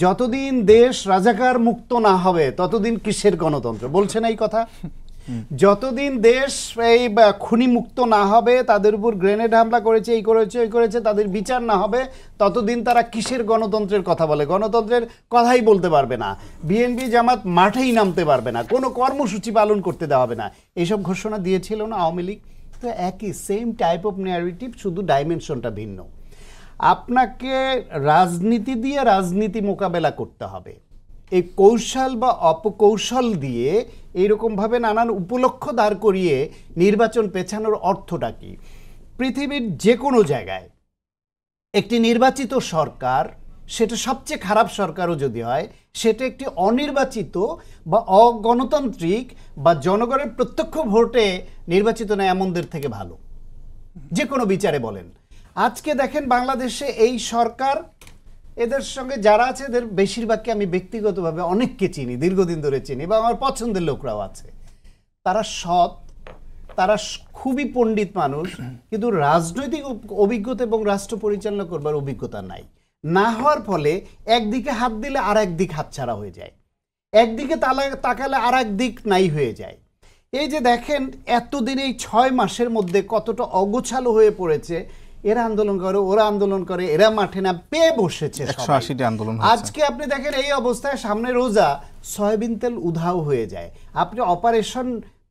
যতদিন দেশ রাজাকার মুক্ত না হবে ততদিন কিসের গণতন্ত্র, বলছেন এই কথা? যতদিন দেশ এই খুনি মুক্ত না হবে, তাদের উপর গ্রেনেড হামলা করেছে, এই করেছে ওই করেছে, তাদের বিচার না হবে, ততদিন তারা কিসের গণতন্ত্রের কথা বলে? গণতন্ত্রের কথাই বলতে পারবে না। বিএনপি জামাত মাঠেই নামতে পারবে না, কোনো কর্মসূচি পালন করতে দেওয়া হবে না, এইসব ঘোষণা দিয়েছিল না আওয়ামী লীগ? তো একই সেম টাইপ অফ ন্যারেটিভ, শুধু ডাইমেনশনটা ভিন্ন। আপনাকে রাজনীতি দিয়ে রাজনীতি মোকাবেলা করতে হবে। এই কৌশল বা অপকৌশল দিয়ে এইরকমভাবে নানান উপলক্ষ দাঁড় করিয়ে নির্বাচন পেছানোর অর্থটা কি? পৃথিবীর যে কোনো জায়গায় একটি নির্বাচিত সরকার, সেটা সবচেয়ে খারাপ সরকারও যদি হয়, সেটা একটি অনির্বাচিত বা অগণতান্ত্রিক বা জনগণের প্রত্যক্ষ ভোটে নির্বাচিত না এমনদের থেকে ভালো, যে কোনো বিচারে বলেন। আজকে দেখেন বাংলাদেশে এই সরকার, এদের সঙ্গে যারা আছে এদের বেশিরভাগকে আমি ব্যক্তিগতভাবে অনেককে চিনি, দীর্ঘদিন ধরে চিনি, বা আমার পছন্দের লোকরাও আছে। তারা সৎ, তারা খুবই পণ্ডিত মানুষ, কিন্তু রাজনৈতিক অভিজ্ঞতা এবং রাষ্ট্র পরিচালনা করবার অভিজ্ঞতা নাই। না হওয়ার ফলে একদিকে হাত দিলে আর একদিক হাতছাড়া হয়ে যায়, একদিকে তাকালে আর একদিক নাই হয়ে যায়। এই যে দেখেন এতদিন এই 6 মাসের মধ্যে কতটা অগোছালো হয়ে পড়েছে। এরা আন্দোলন করে, ওরা আন্দোলন করে, এরা মাঠে না পেয়ে বসেছে। 180টি আন্দোলন। আজকে আপনি দেখেন এই অবস্থায় সামনে রোজা, সয়াবিন তেল উধাও হয়ে যায়। আপনি অপারেশন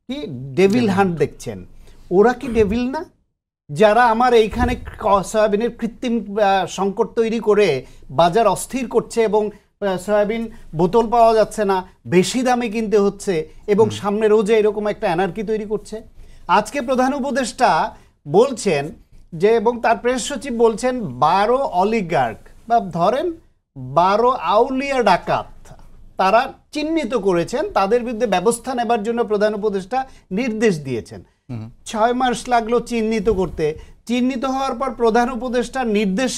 কি ডেভিল হান্ট দেখছেন, ওরা কি ডেভিল না? যারা আমার এইখানে সয়াবিনের কৃত্রিম সংকট তৈরি করে বাজার অস্থির করছে এবং সয়াবিন বোতল পাওয়া যাচ্ছে না, বেশি দামে কিনতে হচ্ছে, এবং সামনে রোজে এরকম একটা অ্যানার্কি তৈরি করছে। আজকে প্রধান উপদেষ্টা বলছেন যে, এবং তার প্রেস সচিব বলছেন 12 অলিগার্ক বা ধরেন 12 আউলিয়া ডাকাত তারা চিহ্নিত করেছেন, তাদের বিরুদ্ধে ব্যবস্থা নেবার জন্য প্রধান উপদেষ্টা নির্দেশ দিয়েছেন। 6 মাস লাগলো চিহ্নিত করতে। চিহ্নিত হওয়ার পর প্রধান উপদেষ্টার নির্দেশ,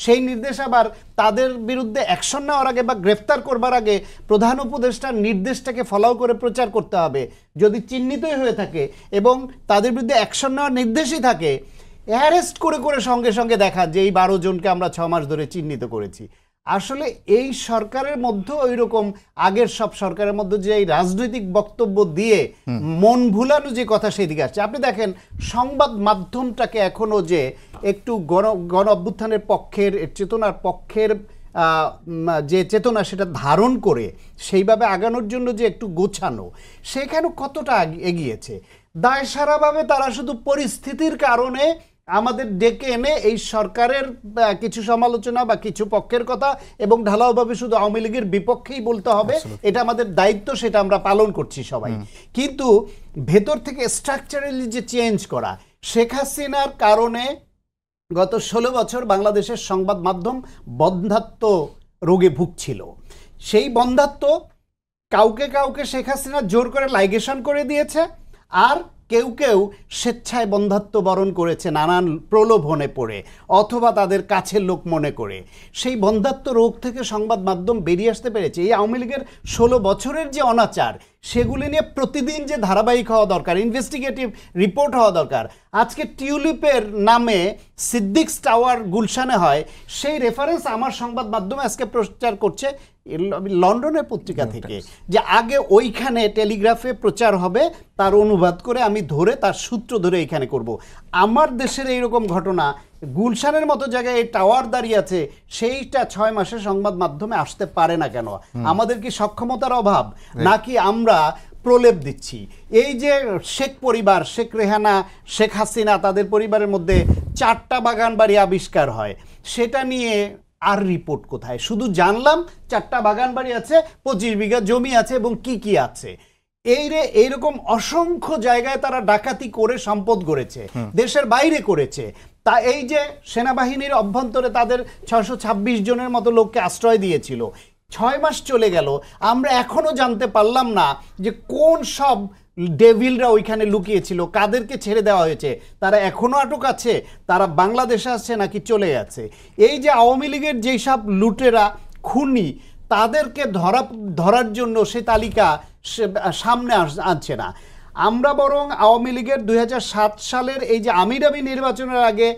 সেই নির্দেশ আবার তাদের বিরুদ্ধে অ্যাকশন নেওয়ার আগে বা গ্রেফতার করবার আগে প্রধান উপদেষ্টার নির্দেশটাকে ফলো করে প্রচার করতে হবে। যদি চিহ্নিতই হয়ে থাকে এবং তাদের বিরুদ্ধে অ্যাকশন নেওয়ার নির্দেশই থাকে, অ্যারেস্ট করে করে সঙ্গে সঙ্গে দেখা যে এই 12 জনকে আমরা 6 মাস ধরে চিহ্নিত করেছি। আসলে এই সরকারের মধ্যে ওই রকম আগের সব সরকারের মধ্যে যে এই রাজনৈতিক বক্তব্য দিয়ে মন ভুলানো যে কথা, সেদিকে আসছে। আপনি দেখেন সংবাদ মাধ্যমটাকে এখনো যে একটু গণ অভ্যুত্থানের পক্ষের চেতনার পক্ষের যে চেতনা, সেটা ধারণ করে সেইভাবে আগানোর জন্য যে একটু গোছানো, সেখানে কতটা এগিয়েছে। দায়সারাভাবে তারা শুধু পরিস্থিতির কারণে আমাদের ডেকে এনে এই সরকারের কিছু সমালোচনা বা কিছু পক্ষের কথা এবং ঢালাওভাবে শুধু আওয়ামী লীগের বিপক্ষেই বলতে হবে, এটা আমাদের দায়িত্ব, সেটা আমরা পালন করছি সবাই। কিন্তু ভেতর থেকে স্ট্রাকচারালি যে চেঞ্জ করা, শেখ হাসিনার কারণে গত 16 বছর বাংলাদেশের সংবাদ মাধ্যম বন্ধ্যাত্ব রোগে ভুগছিল। সেই বন্ধ্যাত্ব কাউকে কাউকে শেখ হাসিনা জোর করে লাইগেশন করে দিয়েছে, আর কেউ কেউ স্বেচ্ছায় বন্ধ্যাত্ব বরণ করেছে নানান প্রলোভনে পড়ে অথবা তাদের কাছের লোক মনে করে। সেই বন্ধ্যাত্ব রোগ থেকে সংবাদ মাধ্যম বেরিয়ে আসতে পেরেছে। এই আওয়ামী লীগের 16 বছরের যে অনাচার, সেগুলি নিয়ে প্রতিদিন যে ধারাবাহিক হওয়া দরকার, ইনভেস্টিগেটিভ রিপোর্ট হওয়া দরকার। আজকে টিউলিপের নামে সিদ্দিকস টাওয়ার গুলশানে হয়, সেই রেফারেন্স আমার সংবাদ মাধ্যমে আজকে প্রচার করছে লন্ডনের পত্রিকা থেকে, যে আগে ওইখানে টেলিগ্রাফে প্রচার হবে, তার অনুবাদ করে আমি ধরে তার সূত্র ধরে এখানে করব। আমার দেশের এইরকম ঘটনা গুলশানের মতো জায়গায় এই টাওয়ার দাঁড়িয়ে আছে, সেইটা 6 মাসে সংবাদ মাধ্যমে আসতে পারে না কেন? আমাদের কি সক্ষমতার অভাব, নাকি আমরা প্রলেপ দিচ্ছি? এই যে শেখ পরিবার, শেখ রেহানা, শেখ হাসিনা, তাদের পরিবারের মধ্যে 4টা বাগান বাড়ি আবিষ্কার হয়, সেটা নিয়ে আর রিপোর্ট কোথায়? শুধু জানলাম 4টা বাগান বাড়ি আছে, 25 বিঘা জমি আছে এবং কি কি আছে। এইরকম অসংখ্য জায়গায় তারা ডাকাতি করে সম্পদ গড়েছে, দেশের বাইরে করেছে। তা এই যে সেনাবাহিনীর অভ্যন্তরে তাদের 626 জনের মতো লোককে আশ্রয় দিয়েছিল, 6 মাস চলে গেল, আমরা এখনো জানতে পারলাম না যে কোন সব ডেভিলরা ওইখানে লুকিয়েছিল, কাদেরকে ছেড়ে দেওয়া হয়েছে, তারা এখনো আটক আছে, তারা বাংলাদেশে আসছে নাকি চলে গেছে। এই যে আওয়ামী লীগের যেই সব লুটেরা, খুনি, তাদেরকে ধরার জন্য সে তালিকা সামনে আনছে না। আমরা বরং আওয়ামী লীগের 2007 সালের এই যে আমিরামি নির্বাচনের আগে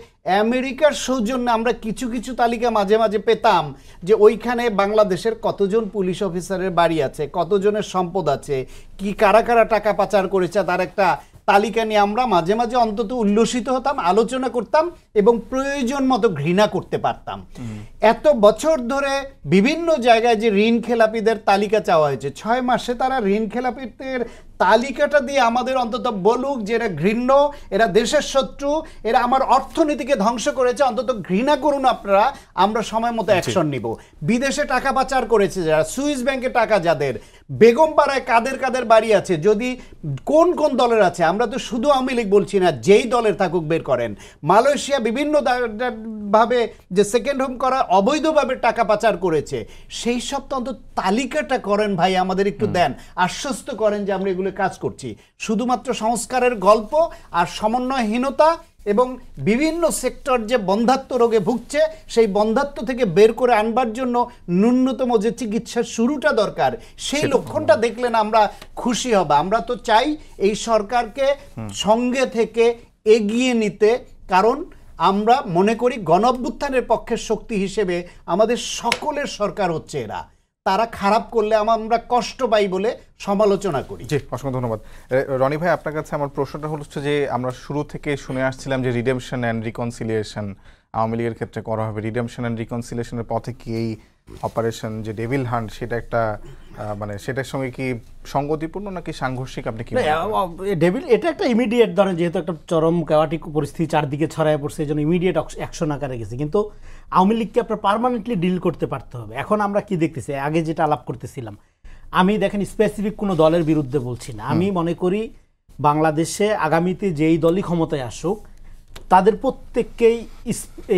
আমেরিকার সৌজন্যে আমরা কিছু কিছু তালিকা মাঝে মাঝে পেতাম, যে ওইখানে বাংলাদেশের কতজন পুলিশ অফিসারের বাড়ি আছে, কতজনের সম্পদ আছে, কি কারা কারা টাকা পাচার করেছে, তার একটা তালিকা নিয়ে আমরা মাঝে মাঝে অন্তত উল্লসিত হতাম, আলোচনা করতাম এবং প্রয়োজন মতো ঘৃণা করতে পারতাম। এত বছর ধরে বিভিন্ন জায়গায় যে ঋণ খেলাপিদের তালিকা চাওয়া হয়েছে, 6 মাসে তারা ঋণ খেলাপিদের তালিকাটা দিয়ে আমাদের অন্তত বলুক যে এরা ঘৃণ্য, এরা দেশের শত্রু, এরা আমার অর্থনীতিকে ধ্বংস করেছে, অন্তত ঘৃণা করুন আপনারা, আমরা সময় মতো অ্যাকশন নিব। বিদেশে টাকা পাচার করেছে যারা, সুইস ব্যাংকে টাকা যাদের, বেগমপাড়ায় কাদের কাদের বাড়ি আছে, যদি কোন কোন দলের আছে, আমরা তো শুধু আওয়ামী লীগ বলছি না, যেই দলের থাকুক বের করেন। মালয়েশিয়া বিভিন্ন ভাবে যে সেকেন্ড হোম করা অবৈধভাবে টাকা পাচার করেছে, সেই সব তো অন্তত তালিকাটা করেন ভাই, আমাদের একটু দেন, আশ্বস্ত করেন যে আমরা এগুলো কাজ করছি। শুধুমাত্র সংস্কারের গল্প আর সমন্বয়হীনতা এবং বিভিন্ন সেক্টর যে বন্ধ্যাত্ব রোগে ভুগছে, সেই বন্ধ্যাত্ব থেকে বের করে আনবার জন্য ন্যূনতম যে চিকিৎসার শুরুটা দরকার, সেই লক্ষণটা দেখলে না আমরা খুশি হব। আমরা তো চাই এই সরকারকে সঙ্গে থেকে এগিয়ে নিতে, কারণ আমরা মনে করি গণঅভ্যুত্থানের পক্ষের শক্তি হিসেবে আমাদের সকলের সরকার হচ্ছে এরা। তারা খারাপ করলে আমরা কষ্ট পাই বলে সমালোচনা করি। জি, অসংখ্য ধন্যবাদ। রনি ভাই, আপনার কাছে আমার প্রশ্নটা হচ্ছে যে আমরা শুরু থেকে শুনে আসছিলাম যে রিডেমশন অ্যান্ড রিকনসিলিয়েশন আওয়ামী লীগের ক্ষেত্রে করা হবে। রিডেমশন অ্যান্ড রিকনসিলিয়েশনের পথে কি এই অপারেশন যে ডেভিল হান্ট, সেটা একটা মানে সেটার সঙ্গে কি সঙ্গতিপূর্ণ নাকি সাংঘর্ষিক? আপনি কি ডেভিল, এটা একটা ইমিডিয়েট ধরেন, যেহেতু একটা চরম ক্যাওয়াটিক পরিস্থিতি চারদিকে ছড়ায় পড়ছে, এই জন্য ইমিডিয়েট অ্যাকশন আকারে গেছে। কিন্তু আওয়ামী লীগকে আপনার পার্মানেন্টলি ডিল করতে পারতে হবে। এখন আমরা কি দেখতেছি, আগে যেটা আলাপ করতেছিলাম, আমি দেখেন স্পেসিফিক কোনো দলের বিরুদ্ধে বলছি না, আমি মনে করি বাংলাদেশে আগামীতে যেই দলই ক্ষমতায় আসুক, তাদের প্রত্যেককেই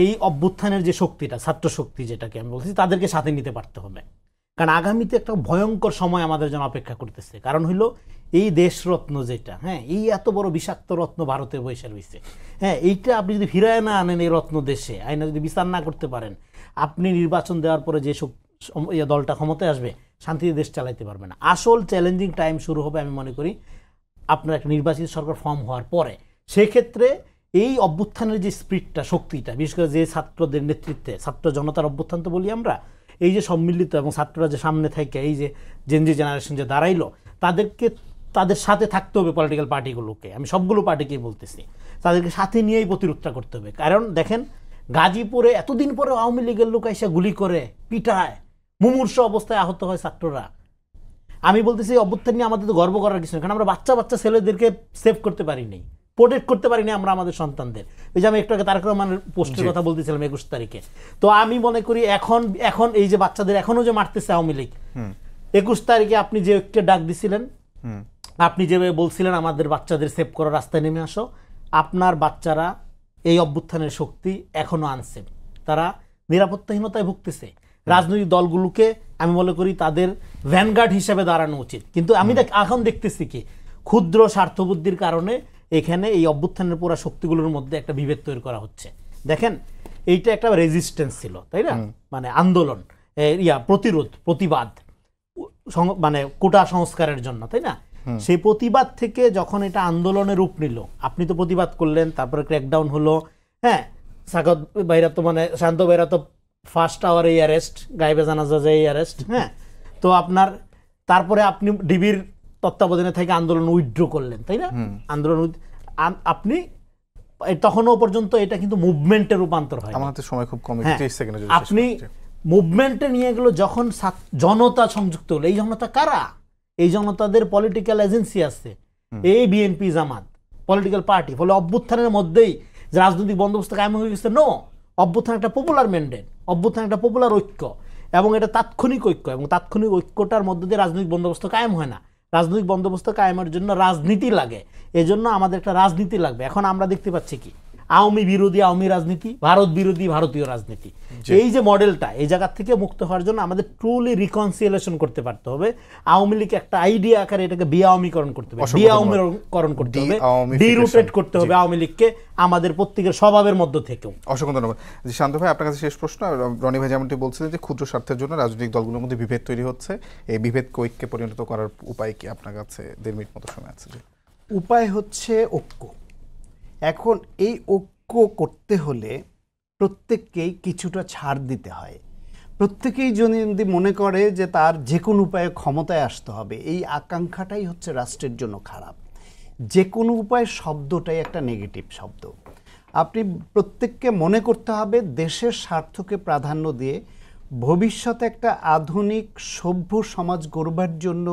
এই অভ্যুত্থানের যে শক্তিটা, ছাত্র শক্তি যেটাকে আমি বলছি, তাদেরকে সাথে নিতে পারতে হবে। কারণ আগামীতে একটা ভয়ঙ্কর সময় আমাদের জন্য অপেক্ষা করতেছে। কারণ হইলো এই দেশরত্ন যেটা, হ্যাঁ, এই এত বড় বিষাক্ত রত্ন ভারতে বসে রয়েছে, হ্যাঁ, এইটা আপনি যদি ফিরায় না আনেন, এই রত্ন দেশে আইনা যদি বিচার না করতে পারেন, আপনি নির্বাচন দেওয়ার পরে যে দলটা ক্ষমতায় আসবে, শান্তিতে দেশ চালাইতে পারবে না। আসল চ্যালেঞ্জিং টাইম শুরু হবে আমি মনে করি আপনার একটা নির্বাচিত সরকার ফর্ম হওয়ার পরে। সেক্ষেত্রে এই অভ্যুত্থানের যে স্পিরিটটা, শক্তিটা, বিশেষ করে যে ছাত্রদের নেতৃত্বে, ছাত্র জনতার অভ্যুত্থান তো বলি আমরা, এই যে সম্মিলিত এবং ছাত্ররা যে সামনে থেকে এই যে জেনজি জেনারেশন যে দাঁড়াইলো, তাদেরকে তাদের সাথে থাকতে হবে। পলিটিক্যাল পার্টিগুলোকে, আমি সবগুলো পার্টিকেই বলতেছি, তাদেরকে সাথে নিয়েই প্রতিরোধটা করতে হবে। কারণ দেখেন, গাজীপুরে এতদিন পরে আওয়ামী লীগের লোক এসে গুলি করে পিটায়, মুমূর্ষ অবস্থায় আহত হয় ছাত্ররা। আমি বলতেছি অভ্যুত্থান নিয়ে আমাদের তো গর্ব করার কিছু নেই, কারণ আমরা বাচ্চা বাচ্চা ছেলেদেরকে সেভ করতে পারিনি, প্রোটেক্ট করতে পারিনি আমরা আমাদের সন্তানদের। ওই যে আমি একটু আগে তারেক রহমানের পোস্টের কথা বলতেছিলাম 21 তারিখে। তো আমি মনে করি এখন এই যে বাচ্চাদের এখনো যে মারতেছে আওয়ামী লীগ, 21 তারিখে আপনি যে একটা ডাক দিছিলেন, আপনি যেভাবে বলছিলেন আমাদের বাচ্চাদের সেভ করো, রাস্তায় নেমে আসো, আপনার বাচ্চারা এই অভ্যুত্থানের শক্তি এখনো আনসেভ, তারা নিরাপত্তাহীনতায় ভুগতেছে। রাজনৈতিক দলগুলোকে আমি মনে করি তাদের ভ্যানগার্ড হিসেবে দাঁড়ানো উচিত। কিন্তু আমি এখন দেখতেছি কি, ক্ষুদ্র স্বার্থবুদ্ধির কারণে এখানে এই অভ্যুত্থানের পুরো শক্তিগুলোর মধ্যে একটা বিভেদ তৈরি করা হচ্ছে। দেখেন এইটা একটা রেজিস্ট্যান্স ছিল, তাই না, মানে আন্দোলন, প্রতিরোধ, প্রতিবাদ, মানে কোটা সংস্কারের জন্য, তাই না? সেই প্রতিবাদ থেকে যখন এটা আন্দোলনের রূপ নিল, আপনি তো প্রতিবাদ করলেন, তারপরে ক্র্যাকডাউন হলো, হ্যাঁ, সাগত ভাইরা তো মানে শান্ত ভাইরা তো ফার্স্ট আওয়ার এই অ্যারেস্ট, গায়েবে জানাজা যায় এই অ্যারেস্ট, হ্যাঁ। তো আপনার তারপরে আপনি ডিবির তত্ত্বাবধানে থেকে আন্দোলন উইথড্র করলেন, তাই না? আন্দোলন আপনি তখনও পর্যন্ত এটা কিন্তু মুভমেন্টে রূপান্তর হয়। আমার হাতে সময় খুব কম, 30 সেকেন্ডে যদি আপনি মুভমেন্টে নিয়ে গেল, যখন জনতা সংযুক্ত হলো, এই জনতা কারা? এই জনতাদের পলিটিক্যাল এজেন্সি আছে, এই বিএনপি জামাত পলিটিক্যাল পার্টি। ফলে অভ্যুত্থানের মধ্যেই যে রাজনৈতিক বন্দোবস্ত কায়েম হয়ে গেছে, নো, অভ্যুত্থান একটা পপুলার ম্যান্ডেট, অভ্যুত্থান একটা পপুলার ঐক্য, এবং এটা তাৎক্ষণিক ঐক্য, এবং তাৎক্ষণিক ঐক্যটার মধ্যে দিয়ে রাজনৈতিক বন্দোবস্ত কায়েম হয় না। রাজনৈতিক বন্দোবস্ত কায়েমের জন্য রাজনীতি লাগে, এজন্য আমাদের একটা রাজনীতি লাগবে। এখন আমরা দেখতে পাচ্ছি কি, আওয়ামী বিরোধী আওয়ামী রাজনীতি, ভারত বিরোধী ভারতীয় রাজনীতি। এই যে মডেলটা, এই জায়গা থেকে মুক্ত হওয়ার জন্য আমাদের ট্রুলি রিকনসিলিয়েশন করতে পারতে হবে। আওয়ামী লীগ একটা আইডিয়া আকারে এটাকে বিআওয়ামীকরণ করতে হবে, ডিআওয়ামীকরণ করতে হবে, ডিরুটেট করতে হবে আওয়ামী লীগকে আমাদের প্রত্যেকের স্বভাবের মধ্য থেকেও। অসংখ্য ধন্যবাদ। জি শান্ত ভাই, আপনার কাছে শেষ প্রশ্ন। রনি ভাই যেমনটি বলছিলেন যে ক্ষুদ্র স্বার্থের জন্য রাজনৈতিক দলগুলোর মধ্যে বিভেদ তৈরি হচ্ছে, এই বিভেদকে ঐক্যে পরিণত করার উপায় কি আপনার কাছে? 1.5 মিনিট মতো সময় আছে। উপায় হচ্ছে ঐক্য। এখন এই ঐক্য করতে হলে প্রত্যেককেই কিছুটা ছাড় দিতে হয়। প্রত্যেকেই যদি মনে করে যে তার যে কোনো উপায়ে ক্ষমতায় আসতে হবে, এই আকাঙ্ক্ষাটাই হচ্ছে রাষ্ট্রের জন্য খারাপ। যে কোনো উপায় শব্দটাই একটা নেগেটিভ শব্দ। আপনি প্রত্যেককে মনে করতে হবে দেশের স্বার্থকে প্রাধান্য দিয়ে ভবিষ্যতে একটা আধুনিক সভ্য সমাজ গড়বার জন্য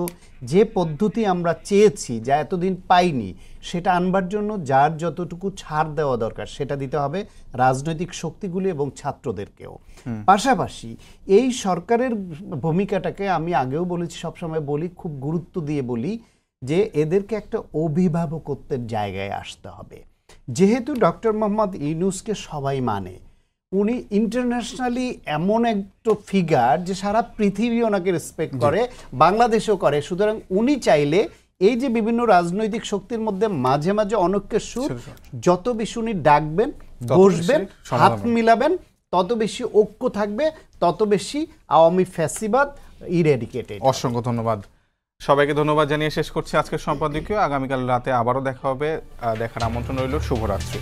যে পদ্ধতি আমরা চেয়েছি, যা এতদিন পাইনি, সেটা আনবার জন্য যার যতটুকু ছাড় দেওয়া দরকার সেটা দিতে হবে রাজনৈতিক শক্তিগুলি এবং ছাত্রদেরকেও। পাশাপাশি এই সরকারের ভূমিকাটাকে আমি আগেও বলেছি, সবসময় বলি, খুব গুরুত্ব দিয়ে বলি যে এদেরকে একটা অভিভাবকত্বের জায়গায় আসতে হবে। যেহেতু ডক্টর মোহাম্মদ ইউনূসকে সবাই মানে, উনি ইন্টারন্যাশনালি এমন একটা ফিগার যে সারা পৃথিবী ওনাকে রেসপেক্ট করে, বাংলাদেশেও করে। সুতরাং উনি চাইলে এই যে বিভিন্ন রাজনৈতিক শক্তির মধ্যে মাঝে মাঝে অনৈক্যের সুর, যত বেশি উনি ডাকবেন, বসবেন, হাত মিলাবেন, তত বেশি ঐক্য থাকবে, তত বেশি আওয়ামী ফ্যাসিবাদ ইরেডিকেটেড। অসংখ্য ধন্যবাদ সবাইকে। ধন্যবাদ জানিয়ে শেষ করছি আজকের সম্পাদকীয়। আগামীকাল রাতে আবারও দেখা হবে, দেখার আমন্ত্রণ রইল। শুভরাত্রি।